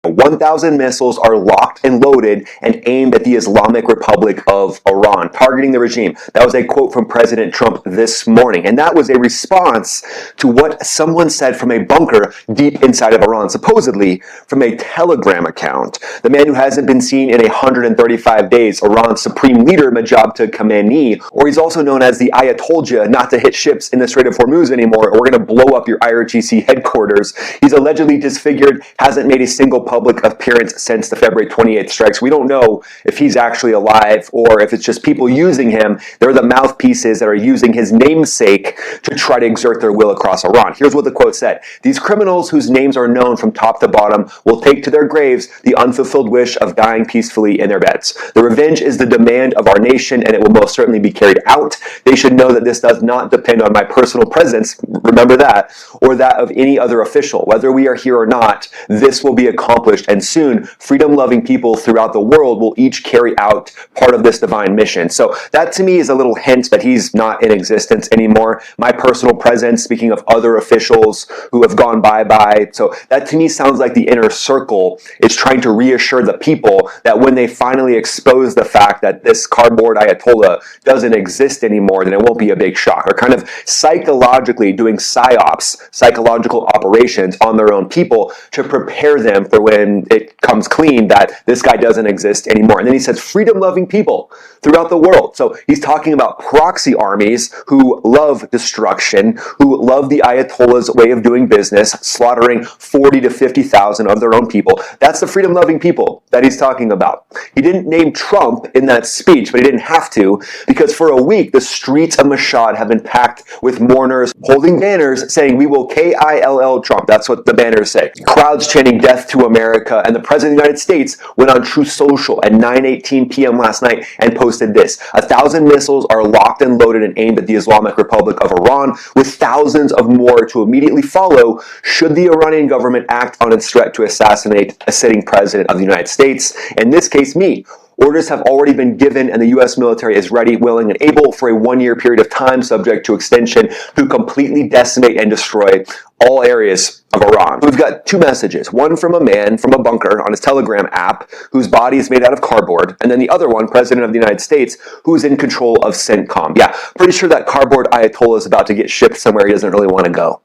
1,000 missiles are locked and loaded and aimed at the Islamic Republic of Iran, targeting the regime. That was a quote from President Trump this morning. And that was a response to what someone said from a bunker deep inside of Iran, supposedly from a Telegram account. The man who hasn't been seen in 135 days, Iran's supreme leader, Maxafterburner Khamenei, or he's also known as the I told you not to hit ships in the Strait of Hormuz anymore, or we're going to blow up your IRGC headquarters. He's allegedly disfigured, hasn't made a single public appearance since the February 28th strikes. We don't know if he's actually alive or if it's just people using him. They're the mouthpieces that are using his namesake to try to exert their will across Iran. Here's what the quote said. These criminals whose names are known from top to bottom will take to their graves the unfulfilled wish of dying peacefully in their beds. The revenge is the demand of our nation, and it will most certainly be carried out. They should know that this does not depend on my personal presence, remember that, or that of any other official. Whether we are here or not, this will be accomplished, and soon freedom-loving people throughout the world will each carry out part of this divine mission. So that to me is a little hint that he's not in existence anymore. My personal presence, speaking of other officials who have gone bye-bye, so that to me sounds like the inner circle is trying to reassure the people that when they finally expose the fact that this cardboard Ayatollah doesn't exist anymore, then it won't be a big shock. Or kind of psychologically doing psyops, psychological operations on their own people to prepare them for when it comes clean that this guy doesn't exist anymore. And then he says freedom-loving people throughout the world. So he's talking about proxy armies who love destruction, who love the Ayatollah's way of doing business, slaughtering 40 to 50,000 of their own people. That's the freedom-loving people that he's talking about. He didn't name Trump in that speech, but he didn't have to, because for a week the streets of Mashhad have been packed with mourners holding banners saying, "We will KILL Trump." That's what the banners say. Crowds chanting "Death to America," and the President of the United States went on Truth Social at 9:18 p.m. last night and posted this: 1,000 missiles are locked and loaded and aimed at the Islamic Republic of Iran, with thousands of more to immediately follow should the Iranian government act on its threat to assassinate a sitting president of the United States, in this case me. Orders have already been given and the U.S. military is ready, willing, and able for a one-year period of time, subject to extension, to completely decimate and destroy all areas of Iran. We've got two messages. One from a man from a bunker on his Telegram app whose body is made out of cardboard, and then the other one, President of the United States, who's in control of CENTCOM. Yeah, pretty sure that cardboard Ayatollah is about to get shipped somewhere he doesn't really want to go.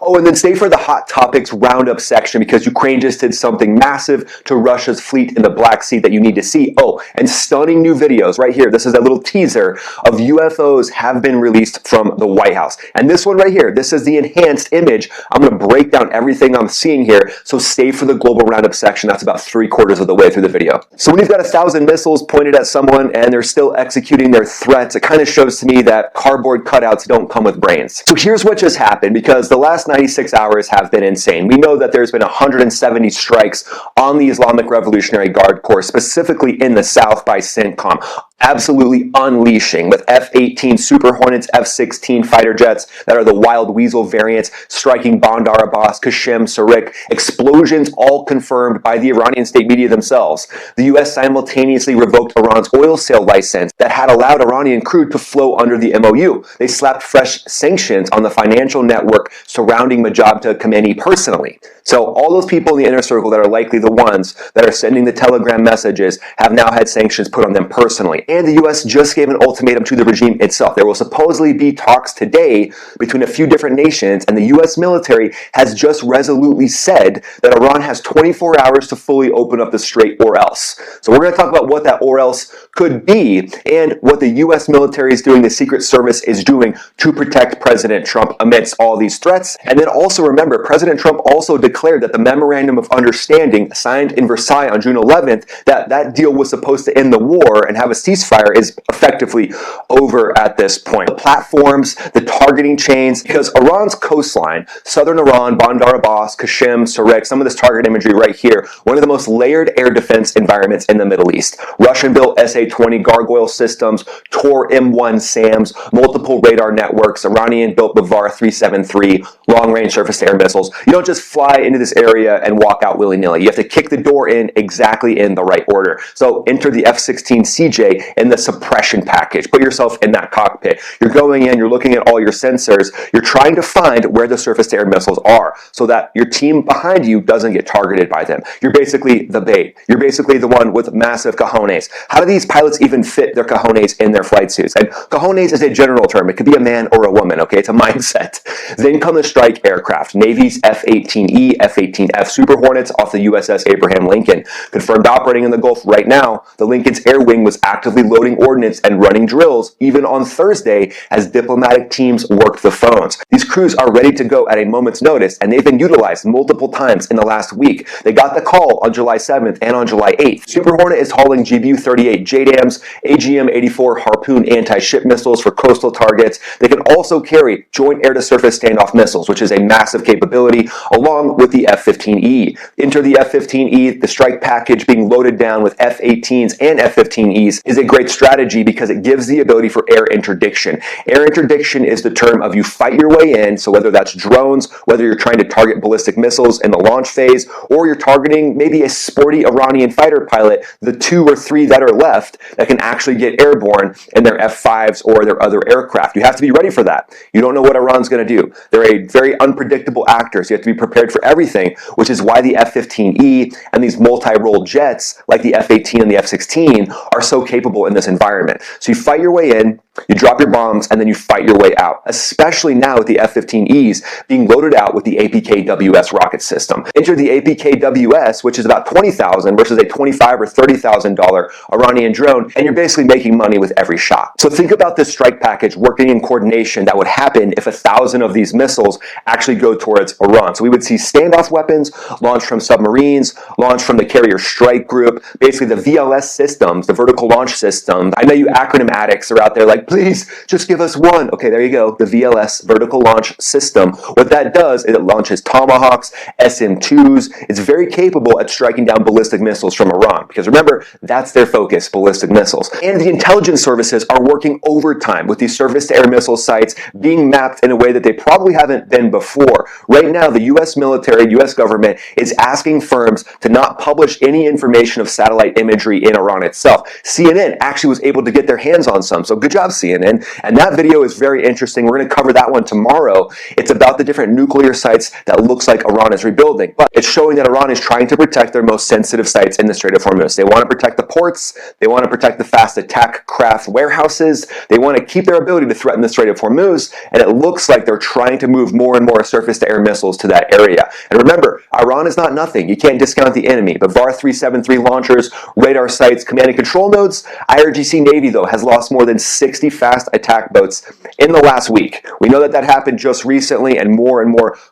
Oh, and then stay for the Hot Topics Roundup section, because Ukraine just did something massive to Russia's fleet in the Black Sea that you need to see. Oh, and stunning new videos right here. This is a little teaser of UFOs have been released from the White House. And this one right here, this is the enhanced image. I'm going to break down everything I'm seeing here, so stay for the Global Roundup section. That's about 3/4 of the way through the video. So when you've got 1,000 missiles pointed at someone and they're still executing their threats, it kind of shows to me that cardboard cutouts don't come with brains. So here's what just happened, because the last 96 hours have been insane. We know that there's been 170 strikes on the Islamic Revolutionary Guard Corps, specifically in the south by CENTCOM. Absolutely unleashing with F-18 Super Hornets, F-16 fighter jets that are the Wild Weasel variants, striking Bandar Abbas, Qashem, Sarik. Explosions all confirmed by the Iranian state media themselves. The U.S. simultaneously revoked Iran's oil sale license that had allowed Iranian crude to flow under the MOU. They slapped fresh sanctions on the financial network surrounding Maxafterburner Khamenei personally. So all those people in the inner circle that are likely the ones that are sending the Telegram messages have now had sanctions put on them personally. And the U.S. just gave an ultimatum to the regime itself. There will supposedly be talks today between a few different nations, and the U.S. military has just resolutely said that Iran has 24 hours to fully open up the strait or else. So we're going to talk about what that or else could be and what the U.S. military is doing, the Secret Service is doing to protect President Trump amidst all these threats. And then also remember, President Trump also declared that the Memorandum of Understanding signed in Versailles on June 11th, that deal was supposed to end the war and have a ceasefire, is effectively over at this point. The platforms, the targeting chains, because Iran's coastline, southern Iran, Bandar Abbas, Qashem, Sarik, some of this target imagery right here, one of the most layered air defense environments in the Middle East. Russian-built SA-20 gargoyle systems, Tor M1 SAMs, multiple radar networks, Iranian-built Bavar 373, long-range surface-to-air missiles. You don't just fly into this area and walk out willy-nilly. You have to kick the door in exactly in the right order. So enter the F-16 CJ in the suppression package. Put yourself in that cockpit. You're going in, you're looking at all your sensors, you're trying to find where the surface-to-air missiles are so that your team behind you doesn't get targeted by them. You're basically the bait. You're basically the one with massive cojones. How do these pilots even fit their cojones in their flight suits? And cojones is a general term. It could be a man or a woman, okay? It's a mindset. Then come the strike aircraft. Navy's F-18E, F-18F Super Hornets off the USS Abraham Lincoln. Confirmed operating in the Gulf right now. The Lincoln's air wing was actively loading ordnance and running drills even on Thursday as diplomatic teams worked the phones. These crews are ready to go at a moment's notice, and they've been utilized multiple times in the last week. They got the call on July 7th and on July 8th. Super Hornet is hauling GBU-38 JDAMs, AGM-84 Harpoon anti-ship missiles for coastal targets. They can also carry Joint Air-to-Surface Standoff missiles, which is a massive capability, along with the F-15E. Enter the F-15E. The strike package being loaded down with F-18s and F-15Es is a great strategy because it gives the ability for air interdiction. Air interdiction is the term of you fight your way in, so whether that's drones, whether you're trying to target ballistic missiles in the launch phase, or you're targeting maybe a sporty Iranian fighter pilot, the 2 or 3 that are left that can actually get airborne in their F-5s or their other aircraft. You have to be ready for that. You don't know what Iran's going to do. They're a very unpredictable actor, so you have to be prepared for everything, which is why the F-15E and these multi-role jets like the F-18 and the F-16 are so capable in this environment. So you fight your way in, you drop your bombs, and then you fight your way out, especially now with the F-15Es being loaded out with the APKWS rocket system. Enter the APKWS, which is about $20,000 versus a $25,000 or $30,000 Iranian drone, and you're basically making money with every shot. So think about this strike package working in coordination that would happen if 1,000 of these missiles actually go towards Iran. So we would see standoff weapons launched from submarines, launched from the carrier strike group, basically the VLS systems, the vertical launch systems. I know you acronym addicts are out there like, please, just give us one. Okay, there you go, the VLS, vertical launch system. What that does is it launches Tomahawks, SM-2s. It's very capable at striking down ballistic missiles from Iran, because remember, that's their focus, ballistic missiles. And the intelligence services are working overtime with these surface-to-air missile sites being mapped in a way that they probably haven't been before. Right now, the U.S. military, U.S. government is asking firms to not publish any information of satellite imagery in Iran itself. CNN actually was able to get their hands on some, so good job, CNN. And that video is very interesting. We're going to cover that one tomorrow. It's about the different nuclear sites that looks like Iran is rebuilding. But it's showing that Iran is trying to protect their most sensitive sites in the Strait of Hormuz. They want to protect the ports. They want to protect the fast attack craft warehouses. They want to keep their ability to threaten the Strait of Hormuz. And it looks like they're trying to move more and more surface-to-air missiles to that area. And remember, Iran is not nothing. You can't discount the enemy. But VAR 373 launchers, radar sites, command and control nodes. IRGC Navy, though, has lost more than 60 fast attack boats in the last week. We know that that happened just recently, and more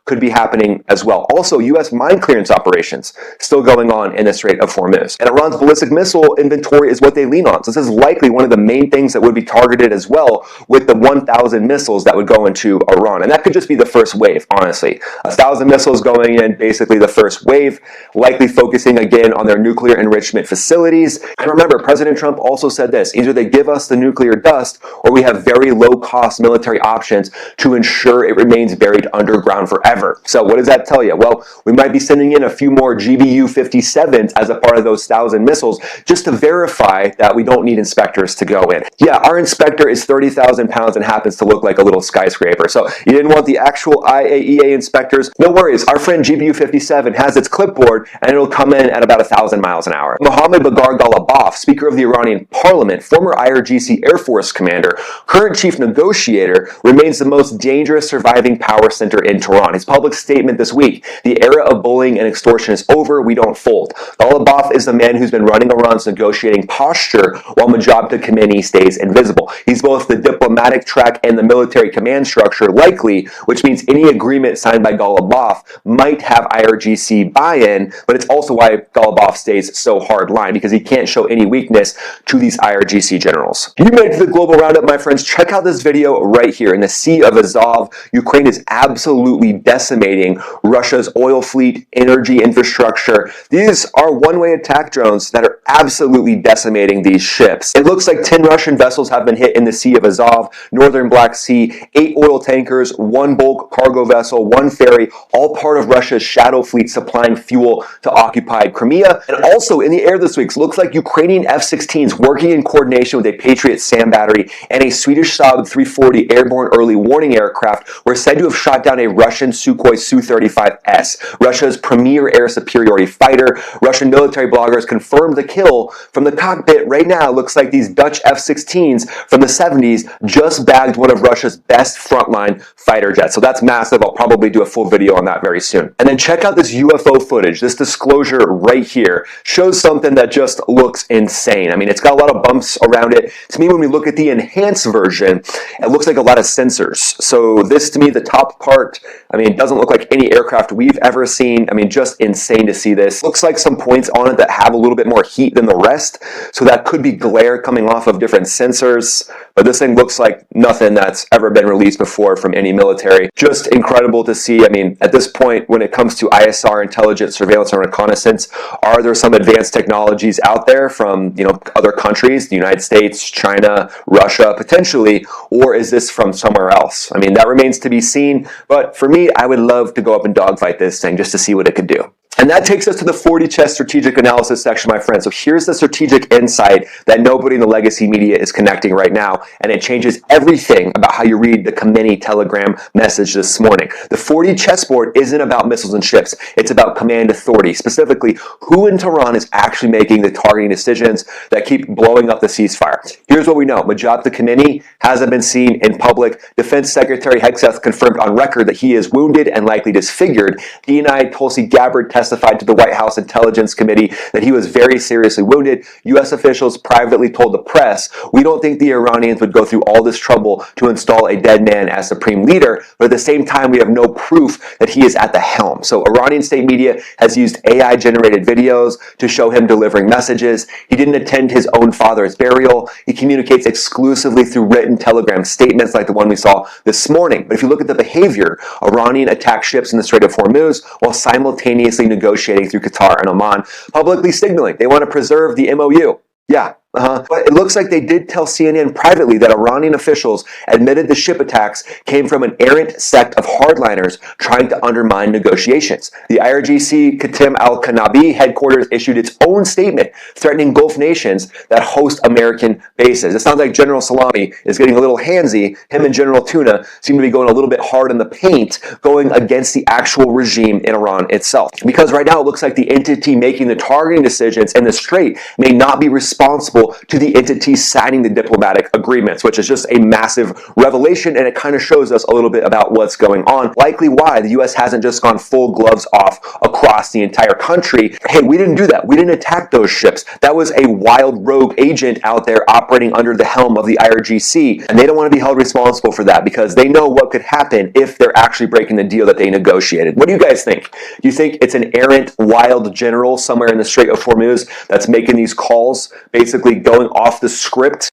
could be happening as well. Also, U.S. mine clearance operations still going on in the Strait of Hormuz. And Iran's ballistic missile inventory is what they lean on. So this is likely one of the main things that would be targeted as well with the 1,000 missiles that would go into Iran. And that could just be the first wave, honestly. 1,000 missiles going in, basically the first wave, likely focusing again on their nuclear enrichment facilities. And remember, President Trump also said this: either they give us the nuclear dust, or we have very low-cost military options to ensure it remains buried underground forever. So what does that tell you? Well, we might be sending in a few more GBU-57s as a part of those 1,000 missiles just to verify that we don't need inspectors to go in. Yeah, our inspector is 30,000 pounds and happens to look like a little skyscraper. So you didn't want the actual IAEA inspectors? No worries. Our friend GBU-57 has its clipboard, and it'll come in at about 1,000 miles an hour. Mohammad Baghar Ghalibaf, Speaker of the Iranian Parliament, former IRGC Air Force commander, current chief negotiator, remains the most dangerous surviving power center in Tehran. His public statement this week: the era of bullying and extortion is over, we don't fold. Ghalibaf is the man who's been running Iran's negotiating posture while Majabta Khamenei stays invisible. He's both the diplomatic track and the military command structure, likely, which means any agreement signed by Ghalibaf might have IRGC buy-in, but it's also why Ghalibaf stays so hard-line, because he can't show any weakness to these IRGC generals. You made it to the Global roundup, my friends, check out this video right here. In the Sea of Azov, Ukraine is absolutely decimating Russia's oil fleet, energy infrastructure. These are one-way attack drones that are absolutely decimating these ships. It looks like 10 Russian vessels have been hit in the Sea of Azov, northern Black Sea, 8 oil tankers, 1 bulk cargo vessel, 1 ferry, all part of Russia's shadow fleet supplying fuel to occupied Crimea. And also in the air this week, looks like Ukrainian F-16s working in coordination with a Patriot SAM battery and a Swedish Saab 340 airborne early warning aircraft were said to have shot down a Russian Sukhoi Su-35S, Russia's premier air superiority fighter. Russian military bloggers confirmed the kill from the cockpit. Right now, it looks like these Dutch F-16s from the 70s just bagged one of Russia's best frontline fighter jets. So that's massive. I'll probably do a full video on that very soon. And then check out this UFO footage. This disclosure right here shows something that just looks insane. I mean, it's got a lot of bumps around it. To me, when we look at the enhanced version, it looks like a lot of sensors. So this, to me, the top part, I mean, it doesn't look like any aircraft we've ever seen. I mean, just insane to see this. Looks like some points on it that have a little bit more heat than the rest. So that could be glare coming off of different sensors. But this thing looks like nothing that's ever been released before from any military. Just incredible to see. I mean, at this point, when it comes to ISR, intelligence, surveillance, and reconnaissance, are there some advanced technologies out there from, other countries, the United States, China, Russia, potentially, or is this from somewhere else? I mean, that remains to be seen, but for me, I would love to go up and dogfight this thing just to see what it could do. And that takes us to the 40 chess strategic analysis section, my friends. So here's the strategic insight that nobody in the legacy media is connecting right now, and it changes everything about how you read the Khamenei telegram message this morning. The 40 chessboard isn't about missiles and ships. It's about command authority, specifically who in Tehran is actually making the targeting decisions that keep blowing up the ceasefire. Here's what we know. Majid Khamenei hasn't been seen in public. Defense Secretary Hegseth confirmed on record that he is wounded and likely disfigured. Denied Tulsi Gabbard testified to the White House Intelligence Committee that he was very seriously wounded. U.S. officials privately told the press, "We don't think the Iranians would go through all this trouble to install a dead man as supreme leader, but at the same time, we have no proof that he is at the helm." So Iranian state media has used AI-generated videos to show him delivering messages. He didn't attend his own father's burial. He communicates exclusively through written telegram statements like the one we saw this morning. But if you look at the behavior, Iranian attack ships in the Strait of Hormuz while simultaneously negotiating through Qatar and Oman, publicly signaling they want to preserve the MOU. Yeah. But it looks like they did tell CNN privately that Iranian officials admitted the ship attacks came from an errant sect of hardliners trying to undermine negotiations. The IRGC Qatim al-Kanabi headquarters issued its own statement threatening Gulf nations that host American bases. It sounds like General Salami is getting a little handsy. Him and General Tuna seem to be going a little bit hard in the paint, going against the actual regime in Iran itself. Because right now it looks like the entity making the targeting decisions in the Strait may not be responsible to the entity signing the diplomatic agreements, which is just a massive revelation, and it kind of shows us a little bit about what's going on. Likely why the U.S. hasn't just gone full gloves off across the entire country. Hey, we didn't do that. We didn't attack those ships. That was a wild rogue agent out there operating under the helm of the IRGC, and they don't want to be held responsible for that because they know what could happen if they're actually breaking the deal that they negotiated. What do you guys think? Do you think it's an errant, wild general somewhere in the Strait of Hormuz that's making these calls, basically going off the script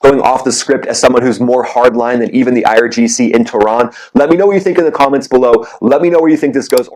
as someone who's more hardline than even the IRGC in Tehran? Let me know what you think in the comments below. Let me know where you think this goes.